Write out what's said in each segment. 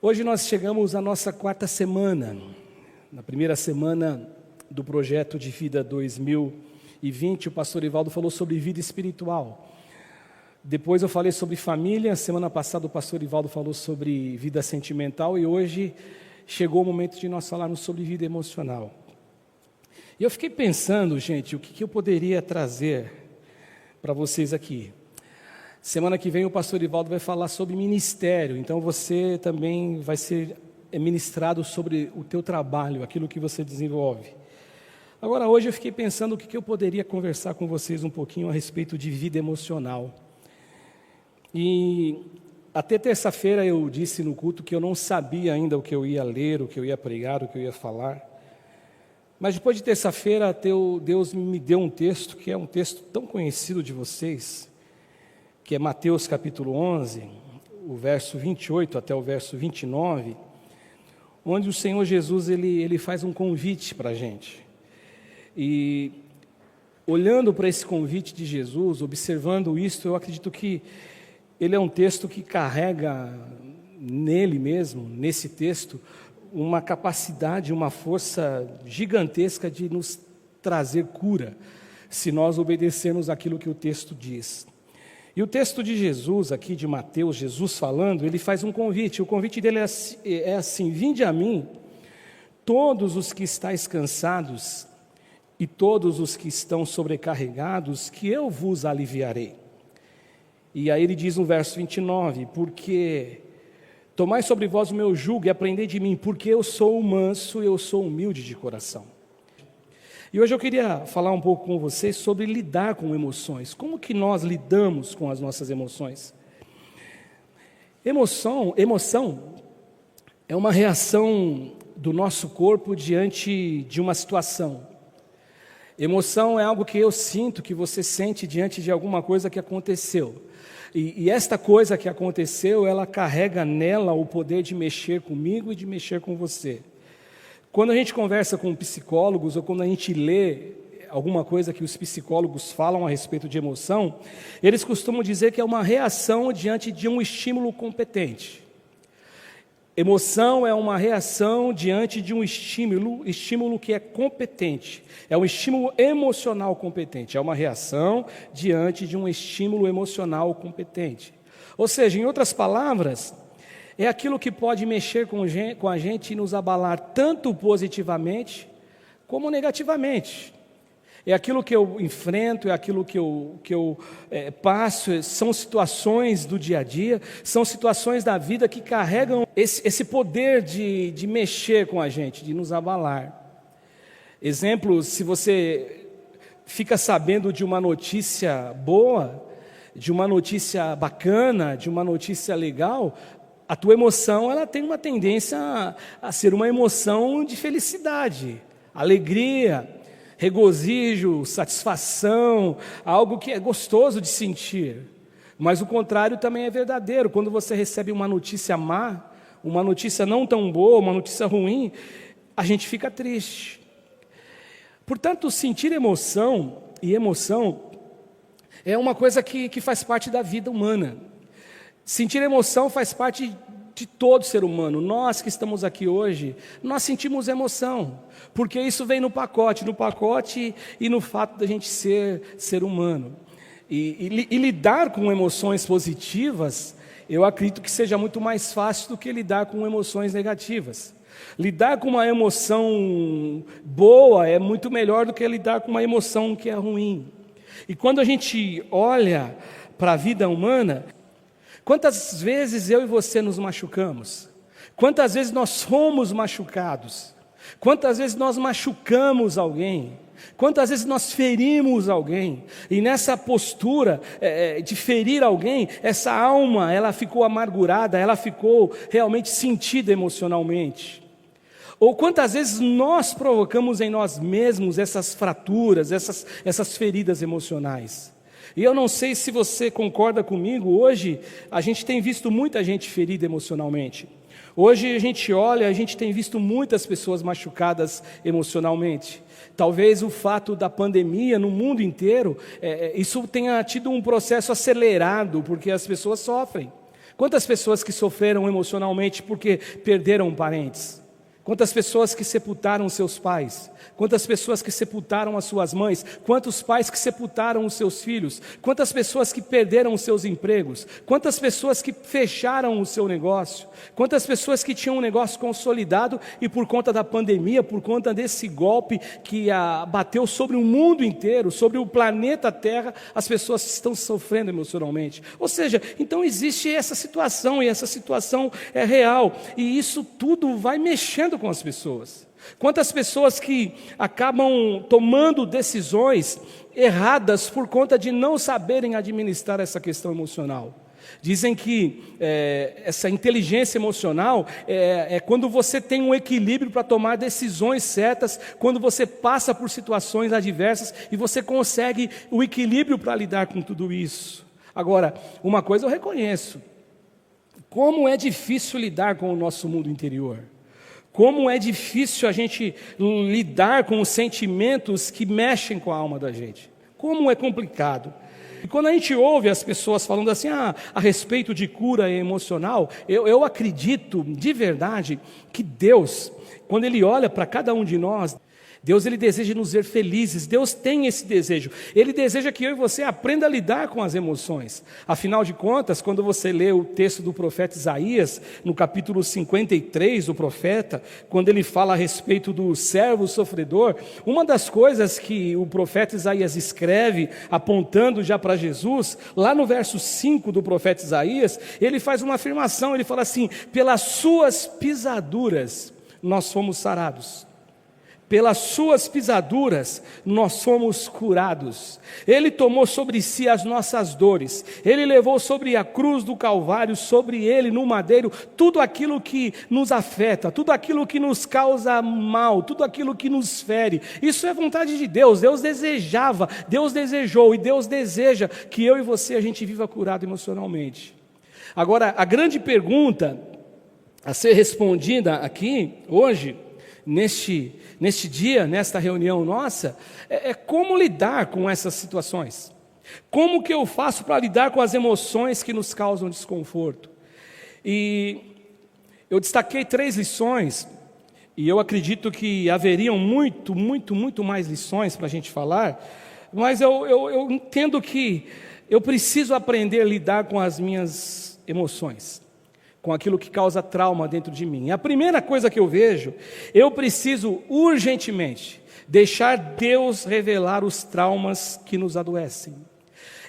Hoje nós chegamos à nossa quarta semana, na primeira semana do Projeto de Vida 2020, o pastor Ivaldo falou sobre vida espiritual. Depois eu falei sobre família, semana passada o pastor Ivaldo falou sobre vida sentimental e hoje chegou o momento de nós falarmos sobre vida emocional. E eu fiquei pensando, gente, o que eu poderia trazer para vocês aqui. Semana que vem o pastor Ivaldo vai falar sobre ministério, então você também vai ser ministrado sobre o teu trabalho, aquilo que você desenvolve. Agora, hoje eu fiquei pensando o que eu poderia conversar com vocês um pouquinho a respeito de vida emocional. E até terça-feira eu disse no culto que eu não sabia ainda o que eu ia ler, o que eu ia pregar, o que eu ia falar. Mas depois de terça-feira, Deus me deu um texto, que é um texto tão conhecido de vocês, que é Mateus capítulo 11, o verso 28 até o verso 29, onde o Senhor Jesus ele faz um convite para a gente. E olhando para esse convite de Jesus, observando isto, eu acredito que ele é um texto que carrega nele mesmo, nesse texto, uma capacidade, uma força gigantesca de nos trazer cura, se nós obedecermos aquilo que o texto diz. E o texto de Jesus, aqui de Mateus, Jesus falando, ele faz um convite. O convite dele é assim: vinde a mim, todos os que estáis cansados e todos os que estão sobrecarregados, que eu vos aliviarei. E aí ele diz no verso 29, porque tomai sobre vós o meu jugo e aprendei de mim, porque eu sou manso e eu sou humilde de coração. E hoje eu queria falar um pouco com vocês sobre lidar com emoções. Como que nós lidamos com as nossas emoções? Emoção é uma reação do nosso corpo diante de uma situação. Emoção é algo que eu sinto, que você sente diante de alguma coisa que aconteceu. E esta coisa que aconteceu, ela carrega nela o poder de mexer comigo e de mexer com você. Quando a gente conversa com psicólogos ou quando a gente lê alguma coisa que os psicólogos falam a respeito de emoção, eles costumam dizer que é uma reação diante de um estímulo competente. Emoção é uma reação diante de um estímulo que é competente. É um estímulo emocional competente. É uma reação diante de um estímulo emocional competente. Ou seja, em outras palavras, é aquilo que pode mexer com a gente e nos abalar tanto positivamente como negativamente. É aquilo que eu enfrento, é aquilo que eu passo, são situações do dia a dia, são situações da vida que carregam esse poder de mexer com a gente, de nos abalar. Exemplo, se você fica sabendo de uma notícia boa, de uma notícia bacana, de uma notícia legal, a tua emoção ela tem uma tendência a ser uma emoção de felicidade, alegria, regozijo, satisfação, algo que é gostoso de sentir. Mas o contrário também é verdadeiro. Quando você recebe uma notícia má, uma notícia não tão boa, uma notícia ruim, a gente fica triste. Portanto, sentir emoção é uma coisa que faz parte da vida humana. Sentir emoção faz parte de todo ser humano. Nós que estamos aqui hoje, nós sentimos emoção, porque isso vem no pacote e no fato da gente ser humano. E lidar com emoções positivas, eu acredito que seja muito mais fácil do que lidar com emoções negativas. Lidar com uma emoção boa é muito melhor do que lidar com uma emoção que é ruim. E quando a gente olha para a vida humana, quantas vezes eu e você nos machucamos? Quantas vezes nós fomos machucados? Quantas vezes nós machucamos alguém? Quantas vezes nós ferimos alguém? E nessa postura de ferir alguém, essa alma, ela ficou amargurada, ela ficou realmente sentida emocionalmente. Ou quantas vezes nós provocamos em nós mesmos essas fraturas, essas feridas emocionais? E eu não sei se você concorda comigo, hoje a gente tem visto muita gente ferida emocionalmente. Hoje a gente olha, a gente tem visto muitas pessoas machucadas emocionalmente. Talvez o fato da pandemia no mundo inteiro, isso tenha tido um processo acelerado, porque as pessoas sofrem. Quantas pessoas que sofreram emocionalmente porque perderam parentes? Quantas pessoas que sepultaram seus pais? Quantas pessoas que sepultaram as suas mães? Quantos pais que sepultaram os seus filhos? Quantas pessoas que perderam os seus empregos? Quantas pessoas que fecharam o seu negócio? Quantas pessoas que tinham um negócio consolidado e por conta da pandemia, por conta desse golpe que bateu sobre o mundo inteiro, sobre o planeta Terra, as pessoas estão sofrendo emocionalmente. Ou seja, então existe essa situação e essa situação é real e isso tudo vai mexendo com as pessoas. Quantas pessoas que acabam tomando decisões erradas por conta de não saberem administrar essa questão emocional. Dizem que essa inteligência emocional é quando você tem um equilíbrio para tomar decisões certas, quando você passa por situações adversas e você consegue o equilíbrio para lidar com tudo isso. Agora, uma coisa eu reconheço, como é difícil lidar com o nosso mundo interior. Como é difícil a gente lidar com os sentimentos que mexem com a alma da gente. Como é complicado. E quando a gente ouve as pessoas falando assim, a respeito de cura emocional, eu acredito de verdade que Deus, quando Ele olha para cada um de nós, Deus ele deseja nos ver felizes, Deus tem esse desejo, Ele deseja que eu e você aprenda a lidar com as emoções. Afinal de contas, quando você lê o texto do profeta Isaías, no capítulo 53 do profeta, quando ele fala a respeito do servo sofredor, uma das coisas que o profeta Isaías escreve, apontando já para Jesus, lá no verso 5 do profeta Isaías, ele faz uma afirmação, ele fala assim, pelas suas pisaduras nós fomos sarados. Pelas suas pisaduras nós fomos curados. Ele tomou sobre si as nossas dores. Ele levou sobre a cruz do Calvário, sobre ele no madeiro, tudo aquilo que nos afeta, tudo aquilo que nos causa mal, tudo aquilo que nos fere. Isso é vontade de Deus. Deus desejava, Deus desejou e Deus deseja que eu e você a gente viva curado emocionalmente. Agora, a grande pergunta a ser respondida aqui hoje, neste dia, nesta reunião nossa, é como lidar com essas situações. Como que eu faço para lidar com as emoções que nos causam desconforto? E eu destaquei 3 lições, e eu acredito que haveriam muito mais lições para a gente falar, mas eu entendo que eu preciso aprender a lidar com as minhas emoções, com aquilo que causa trauma dentro de mim. A primeira coisa que eu vejo, eu preciso urgentemente deixar Deus revelar os traumas que nos adoecem.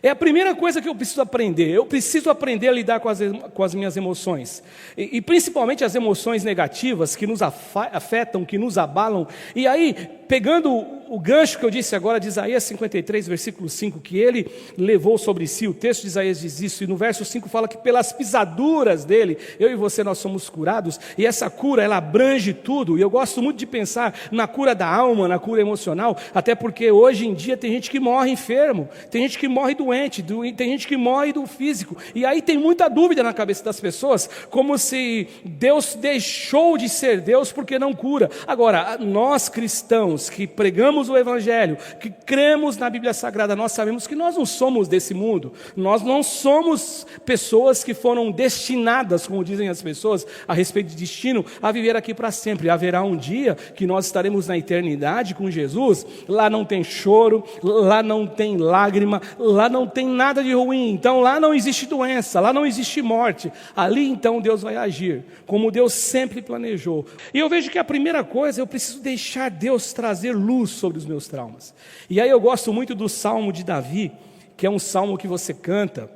É a primeira coisa que eu preciso aprender. Eu preciso aprender a lidar com as minhas emoções. E principalmente as emoções negativas que nos afetam, que nos abalam. E aí, pegando o gancho que eu disse agora de Isaías 53, versículo 5, que ele levou sobre si, o texto de Isaías diz isso, e no verso 5 fala que pelas pisaduras dele, eu e você nós somos curados, e essa cura ela abrange tudo, e eu gosto muito de pensar na cura da alma, na cura emocional, até porque hoje em dia tem gente que morre enfermo, tem gente que morre doente, tem gente que morre do físico, e aí tem muita dúvida na cabeça das pessoas, como se Deus deixou de ser Deus porque não cura. Agora, nós cristãos que pregamos o Evangelho, que cremos na Bíblia Sagrada, nós sabemos que nós não somos desse mundo, nós não somos pessoas que foram destinadas, como dizem as pessoas, a respeito de destino, a viver aqui para sempre. Haverá um dia que nós estaremos na eternidade com Jesus, lá não tem choro, lá não tem lágrima, lá não tem nada de ruim, então lá não existe doença, lá não existe morte, ali então Deus vai agir, como Deus sempre planejou. E eu vejo que a primeira coisa, eu preciso deixar Deus trazer luz sobre os meus traumas. E aí eu gosto muito do Salmo de Davi, que é um salmo que você canta,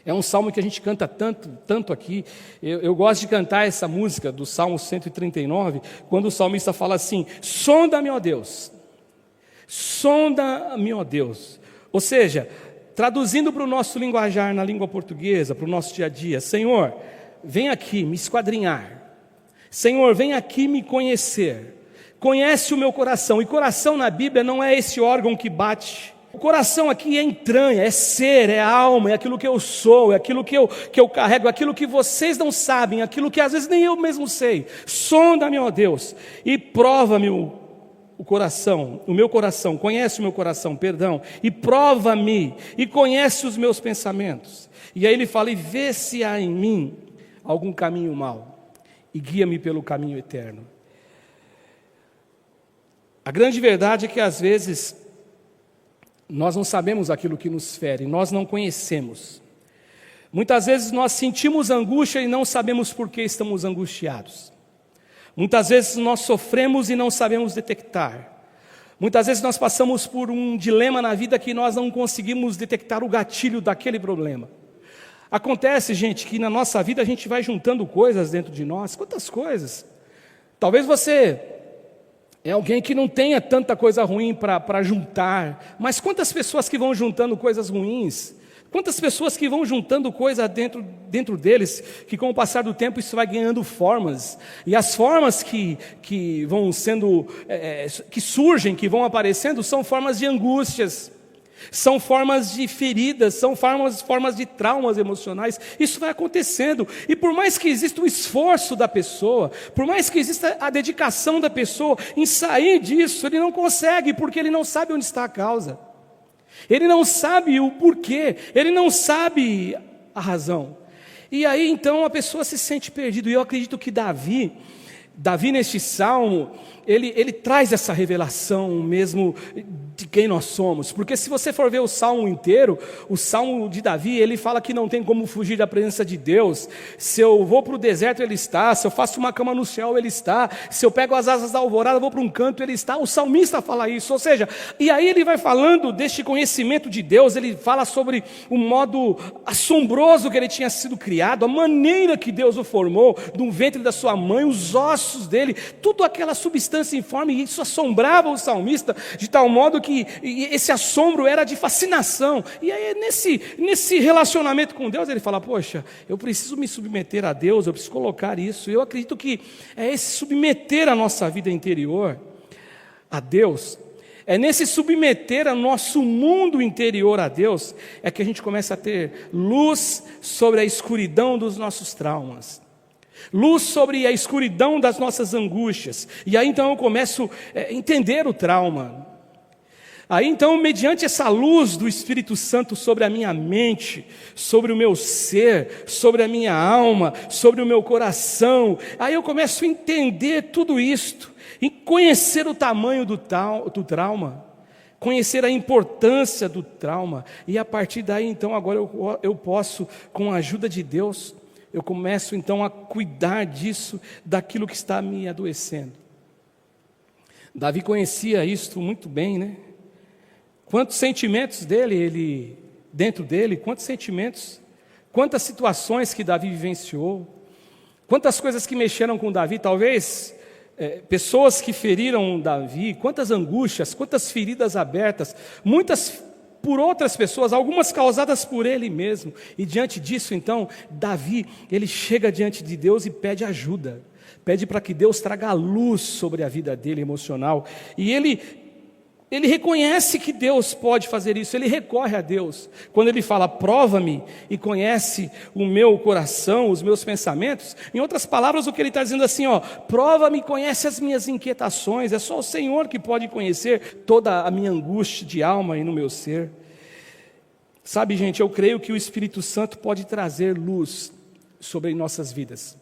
é um salmo que a gente canta tanto aqui. Eu gosto de cantar essa música do Salmo 139, quando o salmista fala assim, sonda-me, ó Deus, sonda-me, ó Deus. Ou seja, traduzindo para o nosso linguajar na língua portuguesa, para o nosso dia a dia, Senhor, vem aqui me esquadrinhar, Senhor, vem aqui me conhecer, conhece o meu coração, e coração na Bíblia não é esse órgão que bate, o coração aqui é entranha, é ser, é alma, é aquilo que eu sou, é aquilo que eu carrego, é aquilo que vocês não sabem, aquilo que às vezes nem eu mesmo sei. Sonda-me, ó Deus, e prova-me o meu coração, conhece o meu coração, perdão, e prova-me, e conhece os meus pensamentos. E aí ele fala, e vê se há em mim algum caminho mau, e guia-me pelo caminho eterno. A grande verdade é que às vezes nós não sabemos aquilo que nos fere, nós não conhecemos. Muitas vezes nós sentimos angústia e não sabemos por que estamos angustiados. Muitas vezes nós sofremos e não sabemos detectar. Muitas vezes nós passamos por um dilema na vida que nós não conseguimos detectar o gatilho daquele problema. Acontece, gente, que na nossa vida a gente vai juntando coisas dentro de nós. Quantas coisas? Talvez você é alguém que não tenha tanta coisa ruim para juntar, mas quantas pessoas que vão juntando coisas ruins? Quantas pessoas que vão juntando coisa dentro deles, que com o passar do tempo isso vai ganhando formas, e as formas que vão sendo, que surgem, que vão aparecendo, são formas de angústias, são formas de feridas, são formas de traumas emocionais. Isso vai acontecendo, e por mais que exista o esforço da pessoa, por mais que exista a dedicação da pessoa em sair disso, ele não consegue, porque ele não sabe onde está a causa. Ele não sabe o porquê, ele não sabe a razão. E aí então a pessoa se sente perdida. E eu acredito que Davi neste salmo, ele traz essa revelação mesmo de quem nós somos. Porque se você for ver o salmo inteiro, o salmo de Davi, ele fala que não tem como fugir da presença de Deus. Se eu vou para o deserto, ele está. Se eu faço uma cama no céu, ele está. Se eu pego as asas da alvorada, vou para um canto, ele está. O salmista fala isso. Ou seja, e aí ele vai falando deste conhecimento de Deus, ele fala sobre o modo assombroso que ele tinha sido criado, a maneira que Deus o formou, do ventre da sua mãe, os ossos dele, tudo aquela substância informe, e isso assombrava o salmista, de tal modo que esse assombro era de fascinação. E aí nesse relacionamento com Deus, ele fala, poxa, eu preciso me submeter a Deus, eu preciso colocar isso. Eu acredito que é esse submeter a nossa vida interior a Deus, é nesse submeter a nosso mundo interior a Deus, é que a gente começa a ter luz sobre a escuridão dos nossos traumas, luz sobre a escuridão das nossas angústias. E aí então eu começo a entender o trauma. Aí então, mediante essa luz do Espírito Santo sobre a minha mente, sobre o meu ser, sobre a minha alma, sobre o meu coração, aí eu começo a entender tudo isto, e conhecer o tamanho do trauma, conhecer a importância do trauma. E a partir daí então, agora eu posso, com a ajuda de Deus, eu começo então a cuidar disso, daquilo que está me adoecendo. Davi conhecia isso muito bem, né? Quantos sentimentos dentro dele, quantos sentimentos, quantas situações que Davi vivenciou, quantas coisas que mexeram com Davi, talvez pessoas que feriram Davi, quantas angústias, quantas feridas abertas, muitas por outras pessoas, algumas causadas por ele mesmo. E diante disso, então, Davi, ele chega diante de Deus e pede ajuda, pede para que Deus traga luz sobre a vida dele emocional, e ele reconhece que Deus pode fazer isso, ele recorre a Deus. Quando ele fala, prova-me e conhece o meu coração, os meus pensamentos, em outras palavras, o que ele está dizendo assim, prova-me e conhece as minhas inquietações, é só o Senhor que pode conhecer toda a minha angústia de alma e no meu ser. Sabe, gente, eu creio que o Espírito Santo pode trazer luz sobre nossas vidas.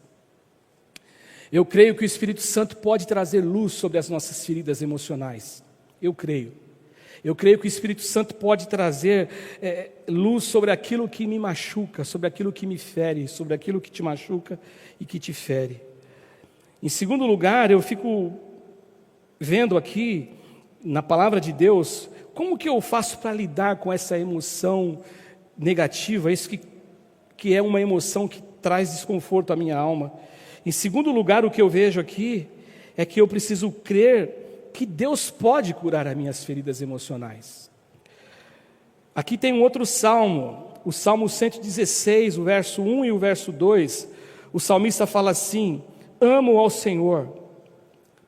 Eu creio que o Espírito Santo pode trazer luz sobre as nossas feridas emocionais. Eu creio que o Espírito Santo pode trazer luz sobre aquilo que me machuca, sobre aquilo que me fere, sobre aquilo que te machuca e que te fere. Em segundo lugar, eu fico vendo aqui, na palavra de Deus, como que eu faço para lidar com essa emoção negativa, isso que é uma emoção que traz desconforto à minha alma. Em segundo lugar, o que eu vejo aqui é que eu preciso crer que Deus pode curar as minhas feridas emocionais. Aqui tem um outro salmo, o Salmo 116, o verso 1 e o verso 2. O salmista fala assim, amo ao Senhor,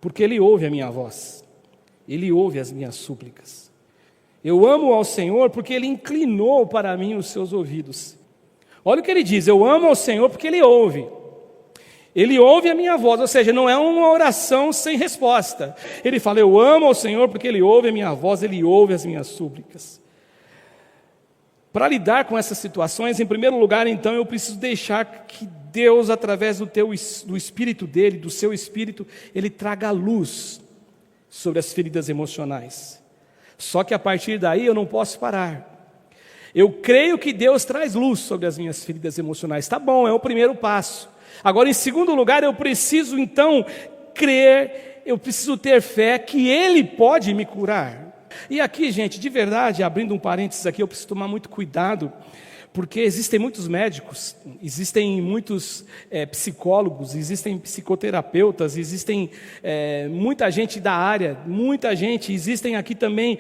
porque Ele ouve a minha voz, Ele ouve as minhas súplicas. Eu amo ao Senhor porque Ele inclinou para mim os seus ouvidos. Olha o que ele diz, eu amo ao Senhor porque Ele ouve. Ele ouve a minha voz, ou seja, não é uma oração sem resposta. Ele fala, eu amo ao Senhor porque Ele ouve a minha voz, Ele ouve as minhas súplicas. Para lidar com essas situações, em primeiro lugar, então, eu preciso deixar que Deus, através do Espírito dEle, do seu Espírito, Ele traga luz sobre as feridas emocionais. Só que a partir daí eu não posso parar. Eu creio que Deus traz luz sobre as minhas feridas emocionais. Tá bom, é o primeiro passo. Agora, em segundo lugar, eu preciso então crer, eu preciso ter fé que Ele pode me curar. E aqui, gente, de verdade, abrindo um parênteses aqui, eu preciso tomar muito cuidado, porque existem muitos médicos, existem muitos psicólogos, existem psicoterapeutas, existem muita gente da área, muita gente, existem aqui também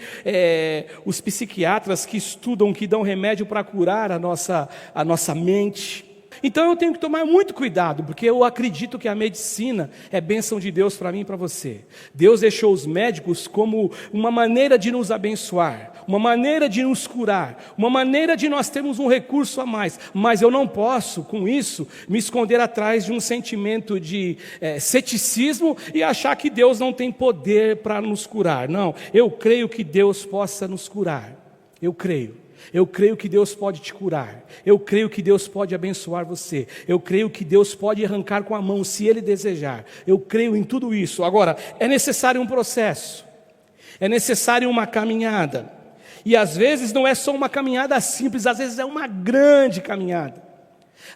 os psiquiatras que estudam, que dão remédio para curar a nossa mente. Então eu tenho que tomar muito cuidado, porque eu acredito que a medicina é bênção de Deus para mim e para você. Deus deixou os médicos como uma maneira de nos abençoar, uma maneira de nos curar, uma maneira de nós termos um recurso a mais. Mas eu não posso, com isso, me esconder atrás de um sentimento de ceticismo e achar que Deus não tem poder para nos curar. Não, eu creio que Deus possa nos curar. Eu creio. Eu creio que Deus pode te curar. Eu creio que Deus pode abençoar você. Eu creio que Deus pode arrancar com a mão, se Ele desejar. Eu creio em tudo isso. Agora, é necessário um processo. É necessário uma caminhada. E às vezes não é só uma caminhada simples, às vezes é uma grande caminhada.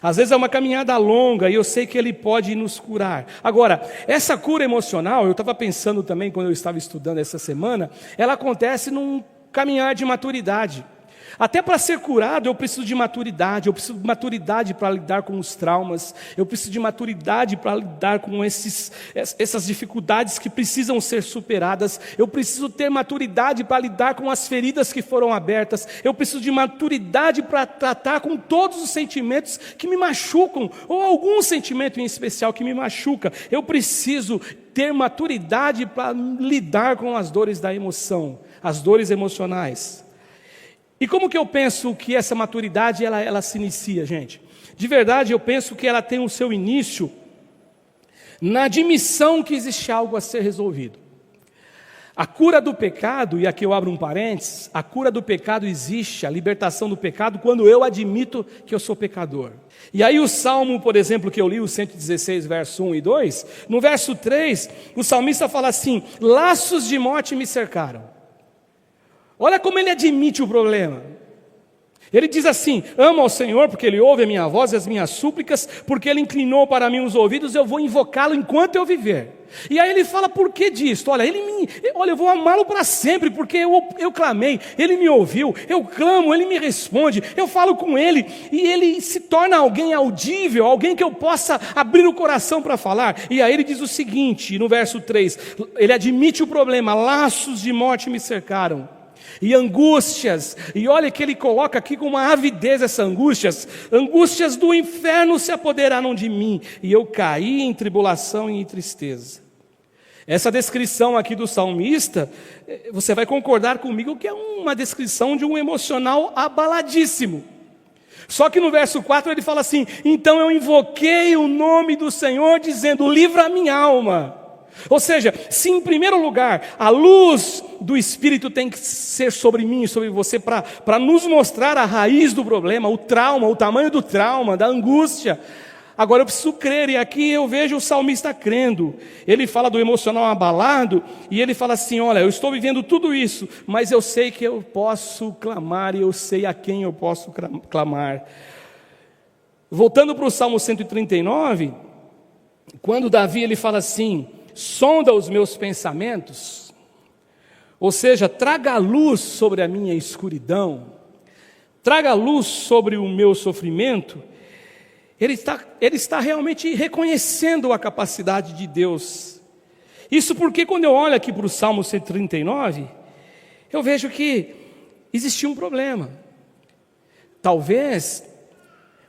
Às vezes é uma caminhada longa e eu sei que Ele pode nos curar. Agora, essa cura emocional, eu estava pensando também quando eu estava estudando essa semana, ela acontece num caminhar de maturidade. Até para ser curado eu preciso de maturidade, eu preciso de maturidade para lidar com os traumas, eu preciso de maturidade para lidar com essas dificuldades que precisam ser superadas, eu preciso ter maturidade para lidar com as feridas que foram abertas, eu preciso de maturidade para tratar com todos os sentimentos que me machucam, ou algum sentimento em especial que me machuca. Eu preciso ter maturidade para lidar com as dores da emoção, as dores emocionais. E como que eu penso que essa maturidade ela se inicia, gente? De verdade, eu penso que ela tem o seu início na admissão que existe algo a ser resolvido. A cura do pecado, e aqui eu abro um parênteses, a cura do pecado existe, a libertação do pecado, quando eu admito que eu sou pecador. E aí o Salmo, por exemplo, que eu li, o 116, verso 1 e 2, no verso 3, o salmista fala assim, laços de morte me cercaram. Olha como ele admite o problema. Ele diz assim, amo ao Senhor porque Ele ouve a minha voz e as minhas súplicas, porque Ele inclinou para mim os ouvidos, eu vou invocá-lo enquanto eu viver. E aí ele fala, por que disto? Olha, eu vou amá-lo para sempre, porque eu clamei, Ele me ouviu, eu clamo, Ele me responde, eu falo com Ele, e Ele se torna alguém audível, alguém que eu possa abrir o coração para falar. E aí ele diz o seguinte, no verso 3, ele admite o problema, laços de morte me cercaram. E angústias, e olha que ele coloca aqui com uma avidez essas angústias do inferno se apoderaram de mim, e eu caí em tribulação e em tristeza. Essa descrição aqui do salmista, você vai concordar comigo que é uma descrição de um emocional abaladíssimo. Só que no verso 4 ele fala assim, então eu invoquei o nome do Senhor, dizendo, livra a minha alma. Ou seja, se em primeiro lugar a luz do Espírito tem que ser sobre mim e sobre você para nos mostrar a raiz do problema, o trauma, o tamanho do trauma, da angústia. Agora eu preciso crer, e aqui eu vejo o salmista crendo. Ele fala do emocional abalado, e ele fala assim, olha, eu estou vivendo tudo isso, mas eu sei que eu posso clamar, e eu sei a quem eu posso clamar. Voltando para o Salmo 139, quando Davi ele fala assim, sonda os meus pensamentos, ou seja, traga luz sobre a minha escuridão, traga luz sobre o meu sofrimento. Ele está realmente reconhecendo a capacidade de Deus. Isso porque quando eu olho aqui para o Salmo 139, eu vejo que existia um problema. Talvez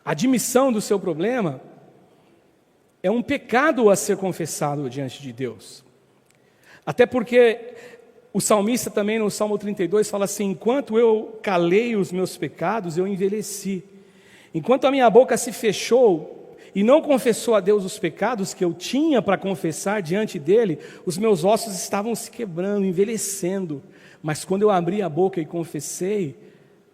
a admissão do seu problema é um pecado a ser confessado diante de Deus. Até porque o salmista também no Salmo 32 fala assim, enquanto eu calei os meus pecados, eu envelheci. Enquanto a minha boca se fechou, e não confessou a Deus os pecados que eu tinha para confessar diante dele, os meus ossos estavam se quebrando, envelhecendo. Mas quando eu abri a boca e confessei,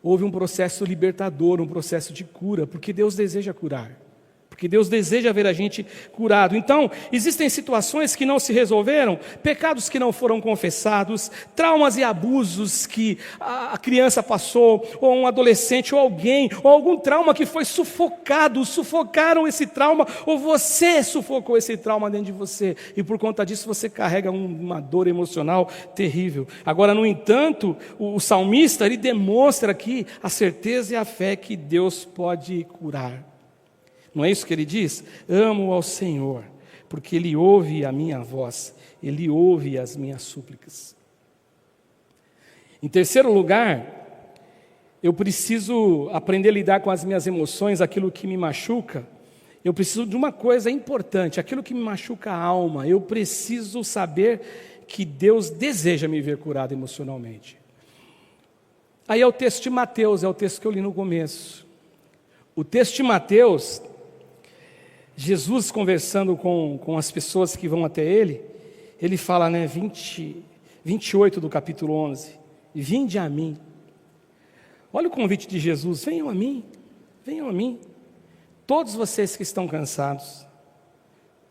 houve um processo libertador, um processo de cura, porque Deus deseja curar. Porque Deus deseja ver a gente curado. Então, existem situações que não se resolveram, pecados que não foram confessados, traumas e abusos que a criança passou, ou um adolescente, ou alguém, ou algum trauma que foi sufocado, sufocaram esse trauma, ou você sufocou esse trauma dentro de você, e por conta disso você carrega uma dor emocional terrível. Agora, no entanto, o salmista, ele demonstra aqui a certeza e a fé que Deus pode curar. Não é isso que ele diz? Amo ao Senhor, porque Ele ouve a minha voz, Ele ouve as minhas súplicas. Em terceiro lugar, eu preciso aprender a lidar com as minhas emoções, aquilo que me machuca. Eu preciso de uma coisa importante, aquilo que me machuca a alma. Eu preciso saber que Deus deseja me ver curado emocionalmente. Aí é o texto de Mateus, é o texto que eu li no começo. O texto de Mateus, Jesus conversando com as pessoas que vão até Ele, Ele fala, 28 do capítulo 11, vinde a mim. Olha o convite de Jesus, venham a mim, todos vocês que estão cansados,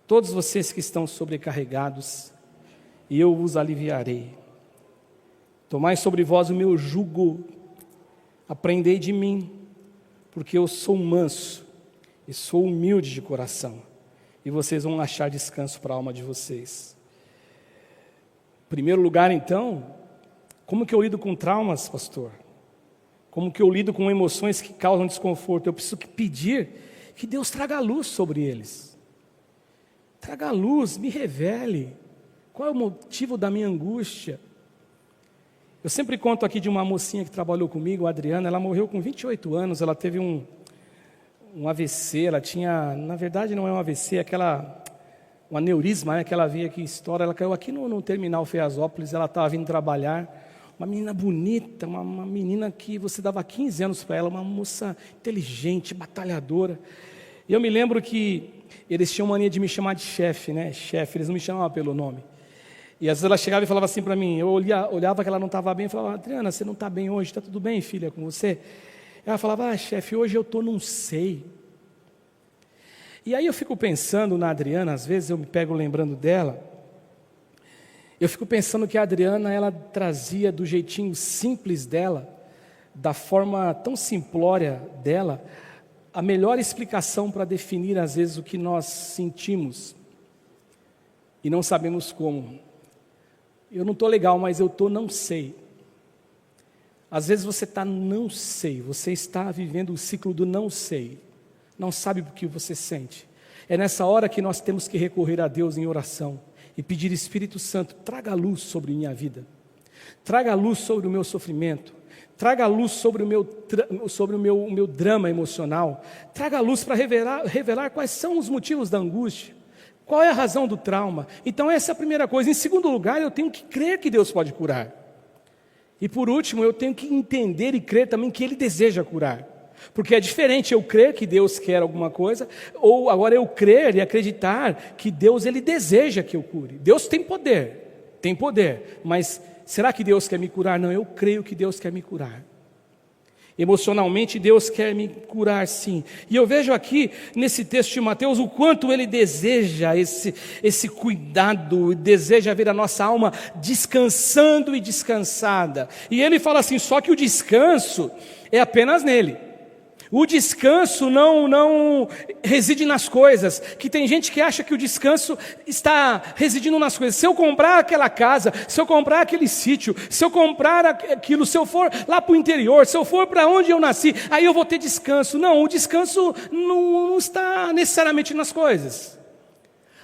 todos vocês que estão sobrecarregados, e eu vos aliviarei. Tomai sobre vós o meu jugo, aprendei de mim, porque eu sou manso, e sou humilde de coração, e vocês vão achar descanso para a alma de vocês. Em primeiro lugar, então, como que eu lido com traumas, pastor? Como que eu lido com emoções que causam desconforto? Eu preciso pedir que Deus traga luz sobre eles. Traga luz, me revele. Qual é o motivo da minha angústia? Eu sempre conto aqui de uma mocinha que trabalhou comigo, a Adriana. Ela morreu com 28 anos, ela teve um AVC, ela tinha, na verdade não é um AVC, um aneurisma, que ela veio aqui em História, ela caiu aqui no terminal Feasópolis, ela estava vindo trabalhar, uma menina bonita, uma menina que você dava 15 anos para ela, uma moça inteligente, batalhadora. E eu me lembro que eles tinham mania de me chamar de chefe, chefe, eles não me chamavam pelo nome. E às vezes ela chegava e falava assim para mim, eu olhava que ela não estava bem, e falava, Adriana, você não está bem hoje, está tudo bem, filha, com você? Ela falava, chefe, hoje eu estou não sei. E aí eu fico pensando na Adriana, às vezes eu me pego lembrando dela, eu fico pensando que a Adriana, ela trazia do jeitinho simples dela, da forma tão simplória dela, a melhor explicação para definir às vezes o que nós sentimos e não sabemos como. Eu não estou legal, mas eu estou não sei. Às vezes você está não sei, você está vivendo o ciclo do não sei, não sabe o que você sente. É nessa hora que nós temos que recorrer a Deus em oração e pedir, Espírito Santo, traga luz sobre minha vida, traga luz sobre o meu sofrimento, traga luz sobre o meu drama emocional, traga luz para revelar quais são os motivos da angústia, qual é a razão do trauma. Então essa é a primeira coisa. Em segundo lugar, eu tenho que crer que Deus pode curar. E por último, eu tenho que entender e crer também que Ele deseja curar. Porque é diferente eu crer que Deus quer alguma coisa, ou agora eu crer e acreditar que Deus, Ele deseja que eu cure. Deus tem poder, mas será que Deus quer me curar? Não, eu creio que Deus quer me curar. Emocionalmente, Deus quer me curar, sim. E eu vejo aqui, nesse texto de Mateus, o quanto Ele deseja esse cuidado, deseja ver a nossa alma descansando e descansada. E Ele fala assim, só que o descanso é apenas nele. O descanso não reside nas coisas, que tem gente que acha que o descanso está residindo nas coisas. Se eu comprar aquela casa, se eu comprar aquele sítio, se eu comprar aquilo, se eu for lá para o interior, se eu for para onde eu nasci, aí eu vou ter descanso. Não, o descanso não está necessariamente nas coisas.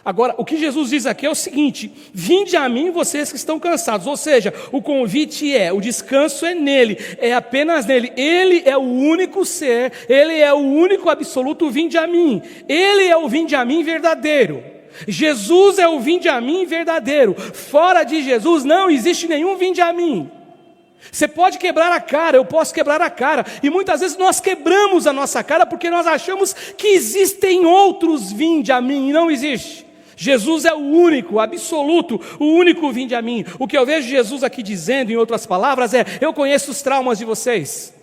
Agora, o que Jesus diz aqui é o seguinte, vinde a mim vocês que estão cansados, ou seja, o convite o descanso é nele, é apenas nele, ele é o único ser, ele é o único absoluto, vinde a mim, ele é o vinde a mim verdadeiro, Jesus é o vinde a mim verdadeiro, fora de Jesus não existe nenhum vinde a mim. Você pode quebrar a cara, eu posso quebrar a cara, e muitas vezes nós quebramos a nossa cara porque nós achamos que existem outros vinde a mim, e não existe. Jesus é o único, absoluto, o único vinde a mim. O que eu vejo Jesus aqui dizendo, em outras palavras, é: eu conheço os traumas de vocês,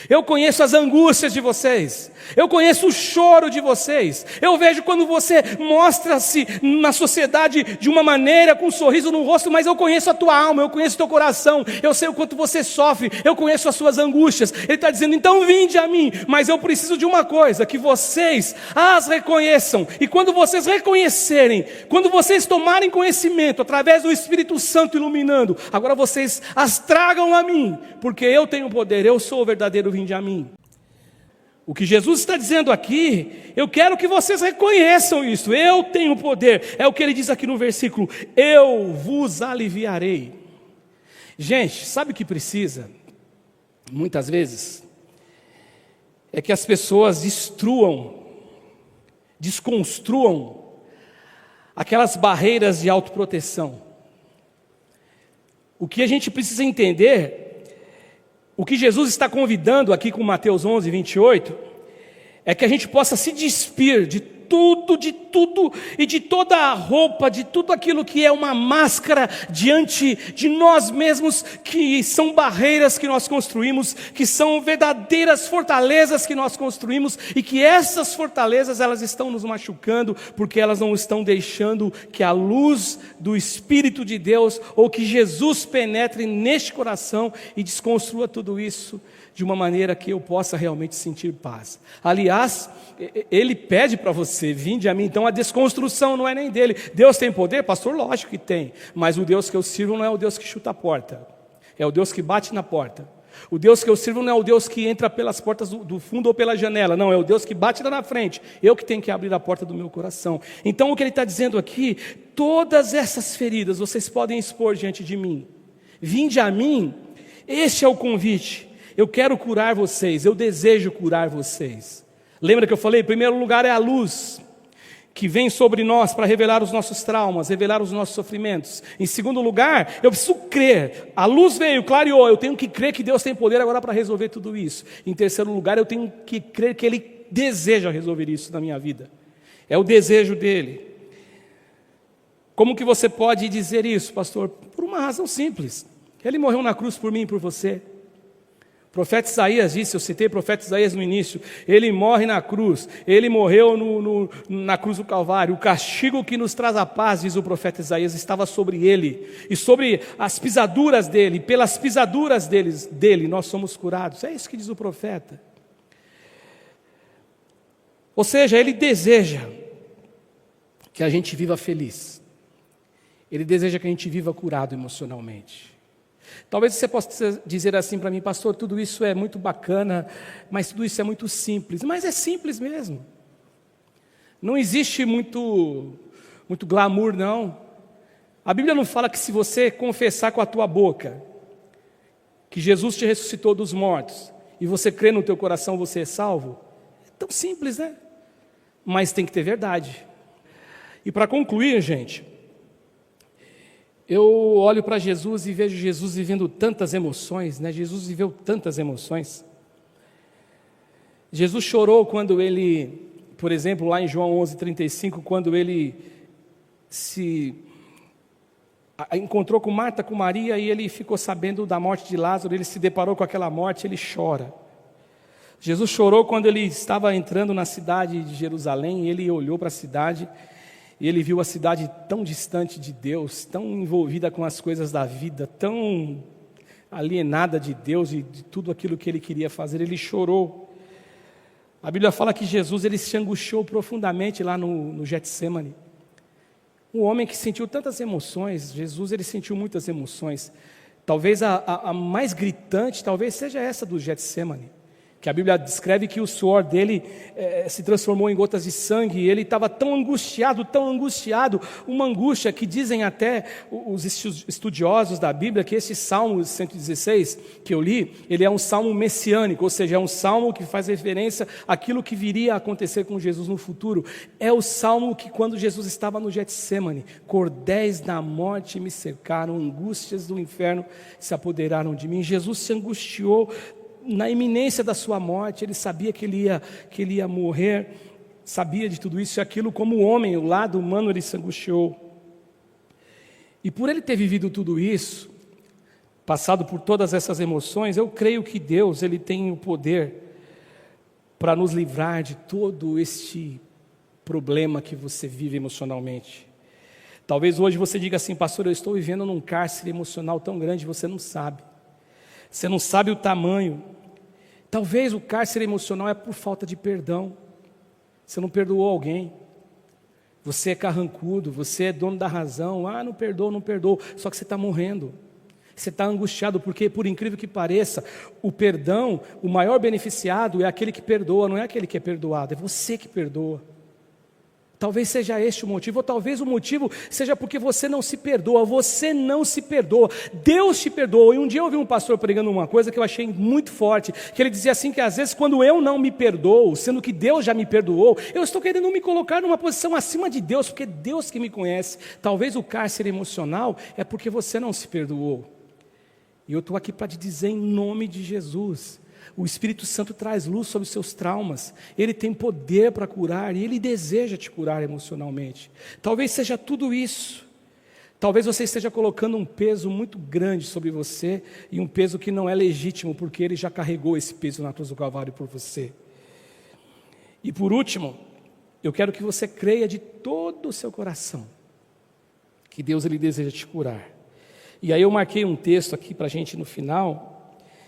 eu conheço as angústias de vocês, eu conheço o choro de vocês. Eu vejo quando você mostra-se na sociedade de uma maneira, com um sorriso no rosto, mas eu conheço a tua alma, eu conheço o teu coração, eu sei o quanto você sofre, eu conheço as suas angústias. Ele está dizendo: então vinde a mim, mas eu preciso de uma coisa, que vocês as reconheçam, e quando vocês reconhecerem, quando vocês tomarem conhecimento, através do Espírito Santo iluminando, agora vocês as tragam a mim, porque eu tenho poder, eu sou o verdadeiro vinde a mim. O que Jesus está dizendo aqui, eu quero que vocês reconheçam isso, eu tenho poder, é o que ele diz aqui no versículo: eu vos aliviarei. Gente, sabe o que precisa? Muitas vezes, é que as pessoas desconstruam aquelas barreiras de autoproteção. O que a gente precisa entender, o que Jesus está convidando aqui com Mateus 11, 28, é que a gente possa se despir de tudo e de toda a roupa, de tudo aquilo que é uma máscara diante de nós mesmos, que são barreiras que nós construímos, que são verdadeiras fortalezas que nós construímos, e que essas fortalezas, elas estão nos machucando, porque elas não estão deixando que a luz do Espírito de Deus, ou que Jesus penetre neste coração e desconstrua tudo isso de uma maneira que eu possa realmente sentir paz. Aliás, ele pede para você: vinde a mim. Então a desconstrução não é nem dele. Deus tem poder? Pastor, lógico que tem, mas o Deus que eu sirvo não é o Deus que chuta a porta, é o Deus que bate na porta. O Deus que eu sirvo não é o Deus que entra pelas portas do fundo ou pela janela, não, é o Deus que bate lá na frente. Eu que tenho que abrir a porta do meu coração. Então o que ele está dizendo aqui: todas essas feridas vocês podem expor diante de mim, vinde a mim. Este é o convite. Eu quero curar vocês, eu desejo curar vocês. Lembra que eu falei? Em primeiro lugar é a luz que vem sobre nós para revelar os nossos traumas, revelar os nossos sofrimentos. Em segundo lugar, eu preciso crer. A luz veio, clareou, eu tenho que crer que Deus tem poder agora para resolver tudo isso. Em terceiro lugar, eu tenho que crer que Ele deseja resolver isso na minha vida. É o desejo dEle. Como que você pode dizer isso, pastor? Por uma razão simples: Ele morreu na cruz por mim e por você. O profeta Isaías disse, eu citei o profeta Isaías no início, ele morre na cruz, ele morreu na cruz do Calvário. O castigo que nos traz a paz, diz o profeta Isaías, estava sobre ele, e sobre as pisaduras dele, pelas pisaduras dele nós somos curados. É isso que diz o profeta. Ou seja, ele deseja que a gente viva feliz, ele deseja que a gente viva curado emocionalmente. Talvez você possa dizer assim para mim: pastor, tudo isso é muito bacana, mas tudo isso é muito simples. Mas é simples mesmo. Não existe muito glamour, não. A Bíblia não fala que se você confessar com a tua boca que Jesus te ressuscitou dos mortos, e você crê no teu coração, você é salvo? É tão simples, né? Mas tem que ter verdade. E para concluir, gente, eu olho para Jesus e vejo Jesus vivendo tantas emoções, né? Jesus viveu tantas emoções. Jesus chorou quando ele, por exemplo, lá em João 11:35, quando ele se encontrou com Marta, com Maria, e ele ficou sabendo da morte de Lázaro, ele se deparou com aquela morte, ele chora. Jesus chorou quando ele estava entrando na cidade de Jerusalém, e ele olhou para a cidade, e ele viu a cidade tão distante de Deus, tão envolvida com as coisas da vida, tão alienada de Deus e de tudo aquilo que ele queria fazer. Ele chorou. A Bíblia fala que Jesus, ele se angustiou profundamente lá no Getsemane. Um homem que sentiu tantas emoções, Jesus, ele sentiu muitas emoções. Talvez a mais gritante, talvez seja essa do Getsemane. que a Bíblia descreve que o suor dele se transformou em gotas de sangue, e ele estava tão angustiado, uma angústia que dizem até os estudiosos da Bíblia que esse Salmo 116 que eu li, ele é um salmo messiânico, ou seja, é um salmo que faz referência àquilo que viria a acontecer com Jesus no futuro. É o salmo que quando Jesus estava no Getsêmani, cordéis da morte me cercaram, angústias do inferno se apoderaram de mim. Jesus se angustiou na iminência da sua morte, ele sabia que ele ia morrer, sabia de tudo isso e aquilo, como homem, o lado humano, ele se angustiou. E por ele ter vivido tudo isso, passado por todas essas emoções, eu creio que Deus, ele tem o poder para nos livrar de todo este problema que você vive emocionalmente. Talvez hoje você diga assim: pastor, eu estou vivendo num cárcere emocional tão grande, você não sabe o tamanho. Talvez o cárcere emocional é por falta de perdão. Você não perdoou alguém. Você é carrancudo, você é dono da razão. Não perdoou. Só que você está morrendo. Você está angustiado, porque, por incrível que pareça, o perdão, o maior beneficiado é aquele que perdoa, não é aquele que é perdoado, é você que perdoa. Talvez seja este o motivo, ou talvez o motivo seja porque você não se perdoa, Deus te perdoa. E um dia eu ouvi um pastor pregando uma coisa que eu achei muito forte, que ele dizia assim, que às vezes quando eu não me perdoo, sendo que Deus já me perdoou, eu estou querendo me colocar numa posição acima de Deus, porque é Deus que me conhece. Talvez o cárcere emocional é porque você não se perdoou. E eu estou aqui para te dizer em nome de Jesus, o Espírito Santo traz luz sobre os seus traumas, ele tem poder para curar, e ele deseja te curar emocionalmente. Talvez seja tudo isso. Talvez você esteja colocando um peso muito grande sobre você, e um peso que não é legítimo, porque ele já carregou esse peso na cruz do Calvário por você. E por último, eu quero que você creia de todo o seu coração, que Deus ele deseja te curar. E aí eu marquei um texto aqui para a gente no final,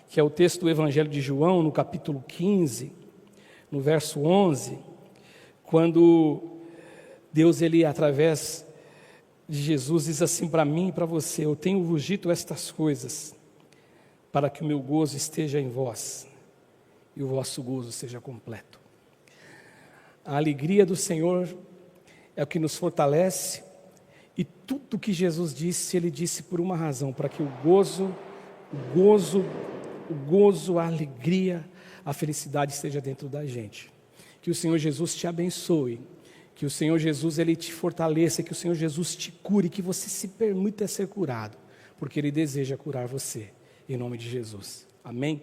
que é o texto do Evangelho de João, no capítulo 15, no verso 11, quando Deus, ele, através de Jesus, diz assim para mim e para você: eu tenho vos dito estas coisas, para que o meu gozo esteja em vós, e o vosso gozo seja completo. A alegria do Senhor é o que nos fortalece, e tudo que Jesus disse, ele disse por uma razão, para que o gozo, a alegria, a felicidade esteja dentro da gente. Que o Senhor Jesus te abençoe, que o Senhor Jesus ele te fortaleça, que o Senhor Jesus te cure, que você se permita ser curado, porque Ele deseja curar você, em nome de Jesus. Amém?